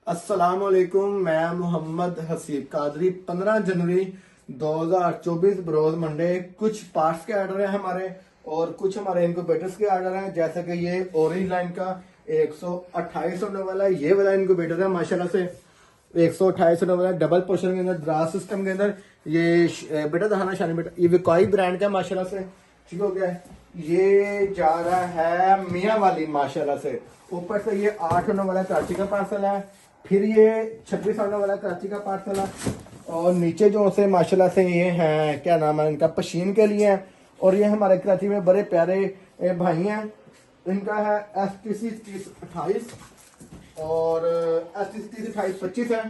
अस्सलाम वालेकुम। मैं मोहम्मद हसीब कादरी। 15 जनवरी 2024 बरोज मंडे। कुछ पार्ट्स के ऑर्डर हैं हमारे और कुछ हमारे इनक्यूबेटर्स के ऑर्डर हैं, जैसे कि ये ऑरेंज लाइन का 128 होने वाला है। ये वाला इनक्यूबेटर है माशाल्लाह से 128 होने वाला है, डबल पोर्शन के अंदर, द्रास सिस्टम के अंदर। ये बेटा दहाना शानी बेटा, ये विकॉई ब्रांड का माशाल्लाह से ठीक हो गया है। ये जा रहा है मियाँ वाली माशाल्लाह से। ऊपर से ये 8 होने वाला कराची का पार्सल है, फिर ये 26 होने वाला कराची का पार्सल है, और नीचे जो से माशाल्लाह से ये हैं, क्या नाम है इनका, पशीन के लिए है। और ये हमारे कराची में बड़े प्यारे भाई हैं, इनका है STC 3028 और STC 3028 25 है,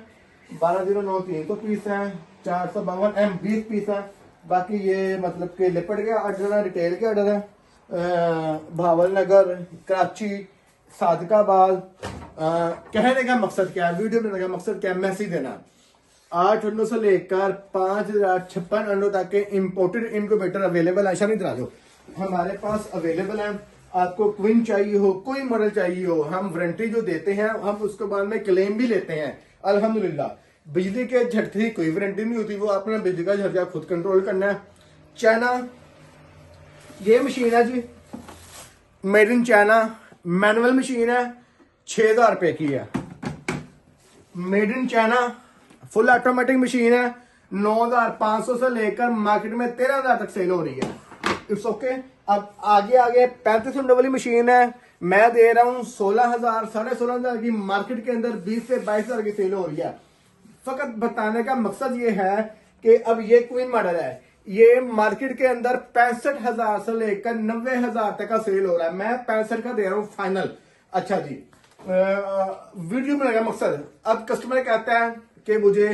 12093 तो पीस है, 452 M 20 पीस है। बाकी ये मतलब के लिपट के ऑर्डर है, रिटेल के ऑर्डर है। भावल नगर, कराची, सादकाबाद। कहने का मकसद क्या है, वीडियो बनाने का मकसद क्या है, मैसेज देना। 8 अंडों से लेकर 5056 अंडों तक के इम्पोर्टेड इनक्यूबेटर अवेलेबल है। शानी दो हमारे पास अवेलेबल है। आपको क्वीन चाहिए हो, कोई मॉडल चाहिए हो, हम वारंटी जो देते हैं हम उसके बाद में क्लेम भी लेते हैं अल्हम्दुलिल्लाह। बिजली के झटके की कोई वारंटी नहीं होती, वो आपने बिजली का झटका खुद कंट्रोल करना है। चाइना ये मशीन है जी, made in China, manual machine है, 6000 रुपए की है। Made in China full automatic machine है, 9500 से लेकर मार्केट में 13000 तक सेल हो रही है। It's okay. अब आगे आगे 35 अंडों वाली मशीन है, मैं दे रहा हूं 16000 16,500 की, मार्केट के अंदर 20 से 22,000 की सेल हो रही है। फकत बताने का मकसद ये है कि अब ये क्वीन मॉडल है, ये मार्केट के अंदर 65,000 से लेकर 90,000 तक का सेल हो रहा है। मैं 65 का दे रहा हूं फाइनल। अच्छा जी, वीडियो बनाने का मकसद, अब कस्टमर कहता है कि मुझे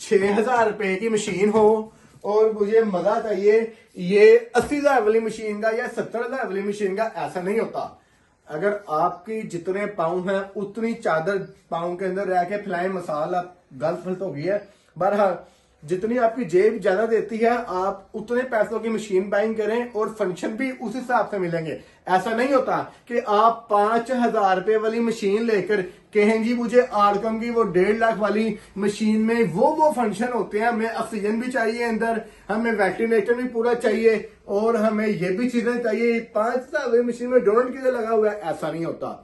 6,000 रुपए की मशीन हो और मुझे मजा चाहिए, ये 80,000 वाली मशीन का या 70,000 वाली मशीन का। ऐसा नहीं होता। अगर आपकी जितने पाँव हैं उतनी चादर पाँव के अंदर रह के फैलाएं मसाला, गलत फलत हो गई है। बहरहाल जितनी आपकी जेब ज्यादा देती है, आप उतने पैसों की मशीन बाइंग करें और फंक्शन भी उस हिसाब से मिलेंगे। ऐसा नहीं होता कि आप 5,000 रुपए वाली मशीन लेकर कहें जी मुझे आरकम की वो 1.5 लाख वाली मशीन में वो फंक्शन होते हैं, हमें ऑक्सीजन भी चाहिए अंदर, हमें वेंटिलेटर भी पूरा चाहिए और हमें ये भी चीजें चाहिए। 5,000 वाली मशीन में डोनट किधर लगा हुआ है, ऐसा नहीं होता।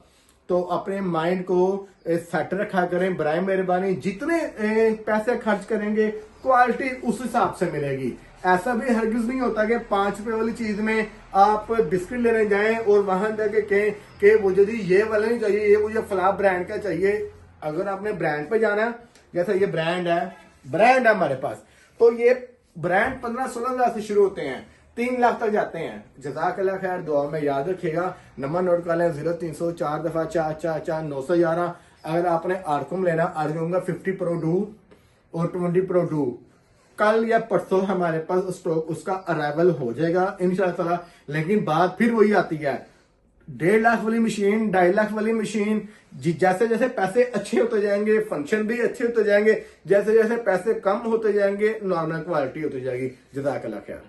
तो अपने माइंड को सेट रखा करें बराए मेहरबानी। जितने पैसे खर्च करेंगे क्वालिटी उस हिसाब से मिलेगी। ऐसा भी हरगिज नहीं होता कि 5 रुपए वाली चीज में आप बिस्किट लेने जाएं और वहां जाके कहें कि मुझे जी ये वाला नहीं चाहिए, ये मुझे फला ब्रांड का चाहिए। अगर आपने ब्रांड पे जाना है, जैसा ये ब्रांड है हमारे पास, तो ये ब्रांड 15-16,000 से शुरू होते हैं, 3 लाख तक जाते हैं। जज़ाकल्लाह खैर, दुआ में याद रखिएगा। नंबर नोट कर लें, 0300 4 दफा 444 911। अगर आपने आरकम लेना, आरकम का 50 प्रो डू और 20 प्रो डू कल या परसों हमारे पास स्टॉक उसका अराइवल हो जाएगा इंशाल्लाह। लेकिन बात फिर वही आती है, 1.5 लाख वाली मशीन, 2.5 लाख वाली मशीन, जैसे जैसे पैसे अच्छे होते जाएंगे फंक्शन भी अच्छे होते जाएंगे, जैसे जैसे पैसे कम होते जाएंगे नॉर्मल क्वालिटी होती जाएगी। जज़ाकल्लाह खैर।